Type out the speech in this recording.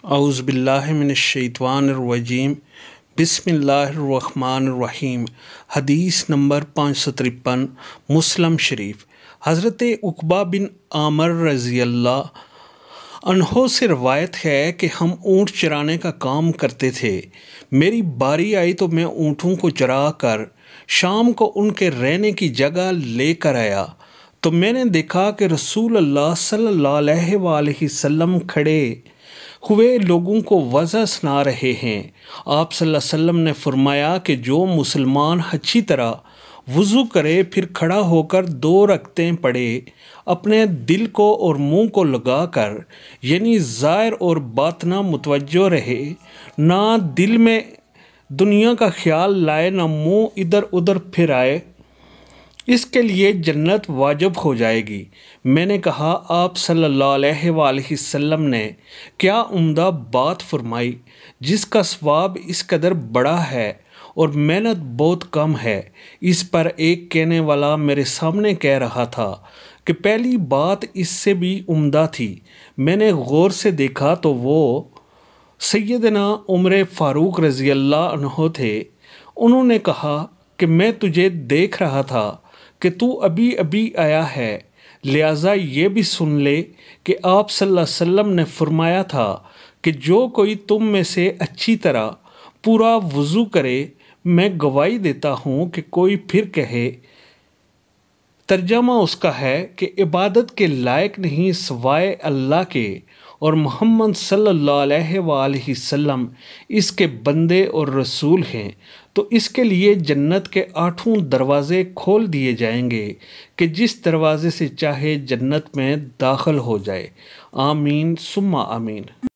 اعوذ باللہ من الشیطان الرجیم بسم اللہ الرحمن الرحیم۔ حدیث نمبر 553 مسلم شریف۔ حضرت عقبہ بن عامر رضی اللہ عنہ سے روایت ہے کہ ہم اونٹ چرانے کا کام کرتے تھے۔ میری باری آئی تو میں اونٹوں کو چرا کر شام کو ان کے رہنے کی جگہ لے کر آیا تو میں نے دیکھا کہ رسول اللہ صلی اللہ علیہ وآلہ وسلم کھڑے ہوئے لوگوں کو وعظ سنا رہے ہیں۔ آپ صلی اللہ علیہ وسلم نے فرمایا کہ جو مسلمان اچھی طرح وضو کرے پھر کھڑا ہو کر 2 رکعتیں پڑھے، اپنے دل کو اور منہ کو لگا کر، یعنی ظاہر اور باطنہ متوجہ رہے، نہ دل میں دنیا کا خیال لائے نہ منہ ادھر ادھر پھرائے، اس کے لیے جنت واجب ہو جائے گی۔ میں نے کہا آپ صلی اللہ علیہ وآلہ وسلم نے کیا عمدہ بات فرمائی، جس کا ثواب اس قدر بڑا ہے اور محنت بہت کم ہے۔ اس پر ایک کہنے والا میرے سامنے کہہ رہا تھا کہ پہلی بات اس سے بھی عمدہ تھی۔ میں نے غور سے دیکھا تو وہ سیدنا عمر فاروق رضی اللہ عنہ تھے۔ انہوں نے کہا کہ میں تجھے دیکھ رہا تھا کہ تو ابھی ابھی آیا ہے، لہٰذا یہ بھی سن لے کہ آپ صلی اللہ علیہ وسلم نے فرمایا تھا کہ جو کوئی تم میں سے اچھی طرح پورا وضو کرے، میں گواہی دیتا ہوں کہ کوئی پھر کہے، ترجمہ اس کا ہے کہ عبادت کے لائق نہیں سوائے اللہ کے، اور محمد صلی اللہ علیہ وآلہ وسلم اس کے بندے اور رسول ہیں، تو اس کے لیے جنت کے 8 دروازے کھول دیے جائیں گے کہ جس دروازے سے چاہے جنت میں داخل ہو جائے۔ آمین ثم آمین۔